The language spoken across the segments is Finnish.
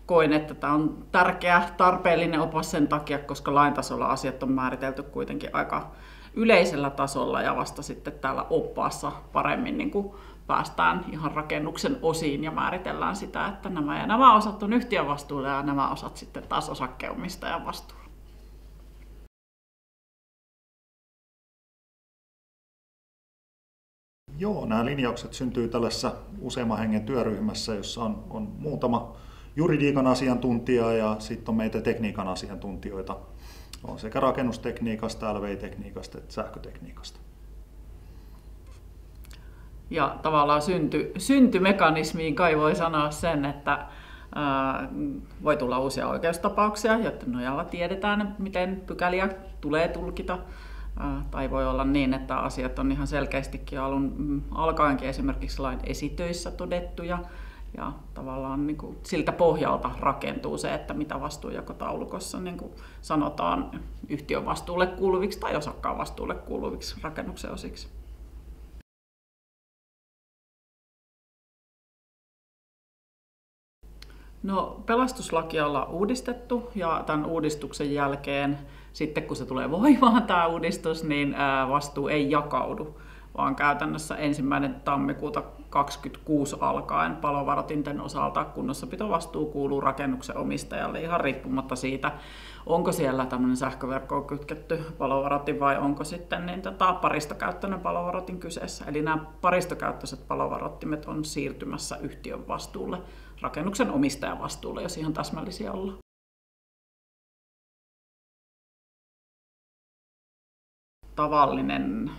koin, että tämä on tärkeä, tarpeellinen opas sen takia, koska lain tasolla asiat on määritelty kuitenkin aika yleisellä tasolla ja vasta sitten täällä oppaassa paremmin niin kuin päästään ihan rakennuksen osiin ja määritellään sitä, että nämä osat on yhtiön vastuulla ja nämä osat sitten taas osakkeenomistajan vastuulla. Joo, nämä linjaukset syntyy tällaisessa useamman hengen työryhmässä, jossa on muutama juridiikan asiantuntija ja sitten on meitä tekniikan asiantuntijoita. On sekä rakennustekniikasta, LVI-tekniikasta että sähkötekniikasta. Ja tavallaan syntymekanismiin kai voi sanoa sen, että voi tulla uusia oikeustapauksia, joiden nojalla tiedetään, miten pykäliä tulee tulkita. Tai voi olla niin, että asiat on ihan selkeästikin alun alkaenkin esimerkiksi lain esitöissä todettuja. Ja tavallaan niin kuin siltä pohjalta rakentuu se, että mitä vastuunjakotaulukossa niin kuin sanotaan yhtiön vastuulle kuuluviksi tai osakkaan vastuulle kuuluviksi rakennuksen osiksi. No, pelastuslakia ollaan uudistettu ja tämän uudistuksen jälkeen, sitten kun se tulee voimaan tämä uudistus, niin vastuu ei jakaudu, vaan käytännössä 1. tammikuuta 2026 alkaen palovarotinten osalta kunnossapitovastuu kuuluu rakennuksen omistajalle ihan riippumatta siitä, onko siellä tämmöinen sähköverkkoon kytketty palovarotin vai onko sitten niin paristokäyttöinen palovarotin kyseessä. Eli nämä paristokäyttöiset palovarottimet on siirtymässä yhtiön vastuulle, rakennuksen omistajan vastuulle, jos ihan täsmällisiä ollaan. Tavallinen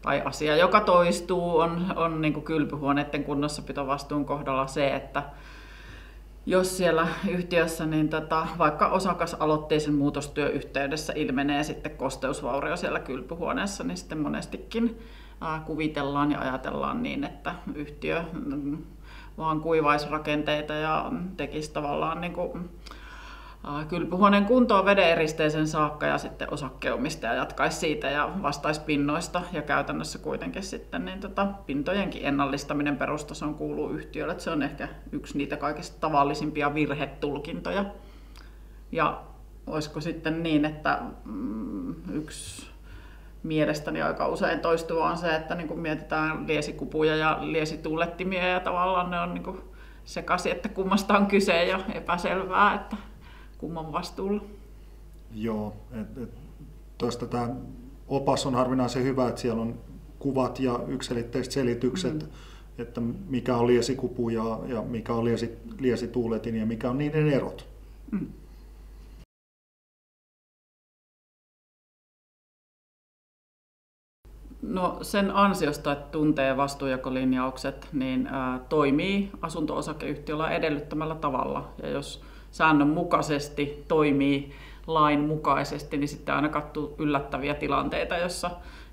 tai asia, joka toistuu, on niin kuin kylpyhuoneiden kunnossapitovastuun kohdalla se, että jos siellä yhtiössä niin vaikka osakasaloitteisen muutostyön yhteydessä ilmenee sitten kosteusvaurio siellä kylpyhuoneessa, niin sitten monestikin kuvitellaan ja ajatellaan niin, että yhtiö vaan kuivaisi rakenteita ja tekisi tavallaan niin kuin kylpyhuoneen kuntoon vedeneristeeseen saakka ja sitten osakkeenomistaja jatkaisi siitä ja vastaisi pinnoista ja käytännössä kuitenkin sitten niin pintojenkin ennallistaminen perustason kuuluu yhtiölle. Että se on ehkä yksi niitä kaikista tavallisimpia virhetulkintoja. Ja olisiko sitten niin, että yksi mielestäni aika usein toistuva on se, että niin kun mietitään liesikupuja ja liesituulettimia ja tavallaan ne on niin kuin sekaisin, että kummasta on kyse ja epäselvää, että kumman vastuulla. Joo, tuosta tämä opas on harvinaisen hyvä, että siellä on kuvat ja yksiselitteiset selitykset, että mikä on liesikupu ja mikä on liesituuletin ja mikä on niiden erot. No sen ansiosta, että tuntee vastuunjakolinjaukset, niin toimii asunto-osakeyhtiöllä edellyttämällä tavalla. Ja jos säännönmukaisesti toimii lain mukaisesti, niin sitten aina katsoo yllättäviä tilanteita,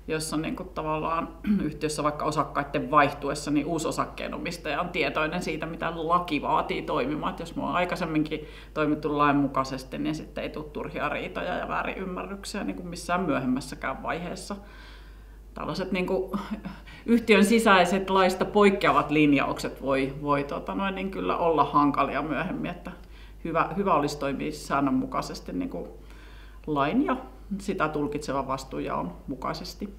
jossa niin kuin tavallaan yhtiössä vaikka osakkaiden vaihtuessa, niin uusi osakkeenomistaja on tietoinen siitä, mitä laki vaatii toimimaan. Et jos me on aikaisemminkin toimittu lain mukaisesti, niin sitten ei tule turhia riitoja ja väärinymmärryksiä niin kuin missään myöhemmässäkään vaiheessa. Tällaiset niin kuin yhtiön sisäiset laista poikkeavat linjaukset voi niin kyllä olla hankalia myöhemmin, että hyvä olisi toimia säännönmukaisesti niin kuin lain ja sitä tulkitsevan vastuunjaon mukaisesti.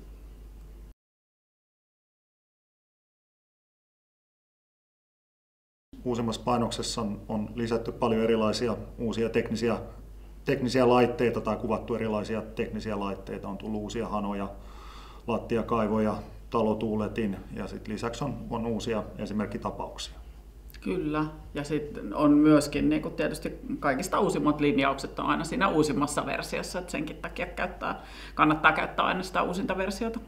Uusimmassa painoksessa on lisätty paljon erilaisia uusia teknisiä laitteita tai kuvattu erilaisia teknisiä laitteita. On tullut uusia hanoja, lattiakaivoja, talotuuletin ja sitten lisäksi on uusia esimerkkitapauksia. Kyllä, ja sitten on myöskin niin tietysti kaikista uusimmat linjaukset on aina siinä uusimmassa versiossa, että senkin takia kannattaa käyttää aina sitä uusinta versiota.